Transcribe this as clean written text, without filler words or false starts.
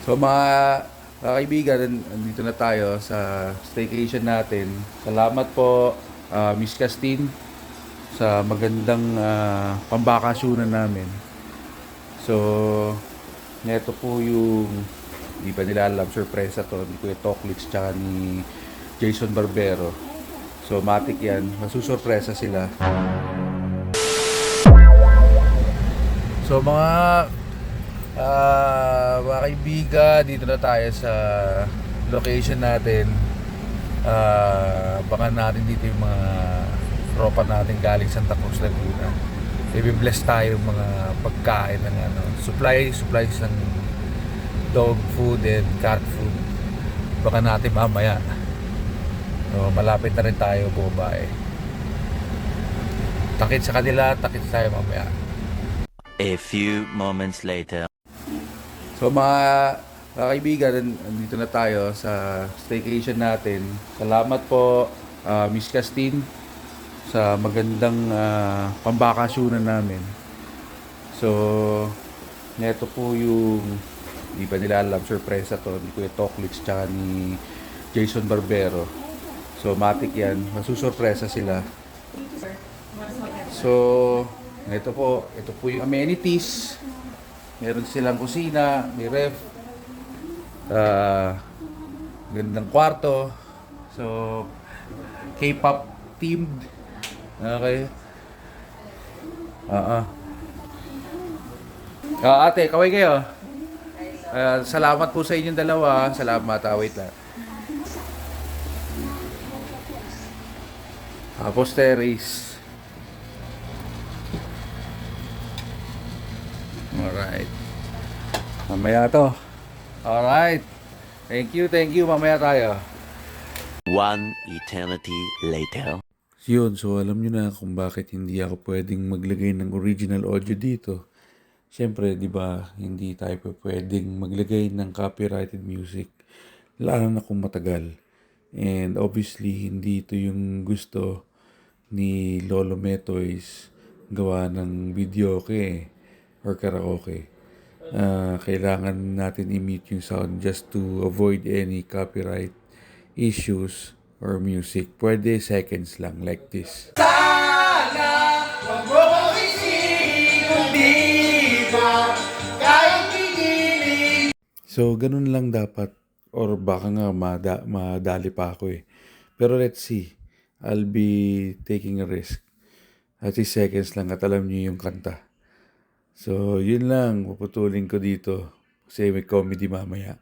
So mga kaibigan, nandito na tayo sa staycation natin. Salamat po, Miss Castin, sa magandang pambakasyonan namin. So, neto po yung, di ba nila alam, surprise to ni Kuya Toklits tsaka ni Jason Barbero. So, matik yan, masusurpresa sila. So mga kaibigan, dito na tayo sa location natin. Baka natin dito yung mga tropa natin galing Santa Cruz, Laguna. I-bless tayo mga pagkain ng supplies ng dog food and cat food. Baka natin mamaya. So, malapit na rin tayo bumaba. Takit sa kanila, takit tayo mamaya. A few moments later. So mga kaibigan, nandito na tayo sa staycation natin. Salamat po, Miss Castin, sa magandang pambakasyonan namin. So, neto po yung, di ba nila alam, surprise to ni Kuya Toklits tsaka ni Jason Barbero. So, matik yan, masusurpresa sila. So, ito po yung amenities. Meron silang kusina, may ref, gandang kwarto. So, K-pop themed. Okay. Ate, kaway kayo. Salamat po sa inyong dalawa. Salamat. Wait lang. Tapos terrace. Alright. Mamaya to. Alright. Thank you. Mamaya tayo. One eternity later. Yun, so alam nyo na kung bakit hindi ako pwedeng maglagay ng original audio dito. Siyempre, di ba, hindi tayo pwedeng maglagay ng copyrighted music. Lalo na kung matagal. And obviously, hindi ito yung gusto ni Lolo Metoys gawa ng videoke or karaoke. Kailangan natin i-mute yung sound just to avoid any copyright issues or music. Pwede seconds lang like this. So, ganun lang dapat. Or baka nga madali pa ako eh. Pero let's see. I'll be taking a risk. At least seconds lang at alam niyo yung kanta. So, yun lang. Puputulin ko dito. Kasi may comedy mamaya.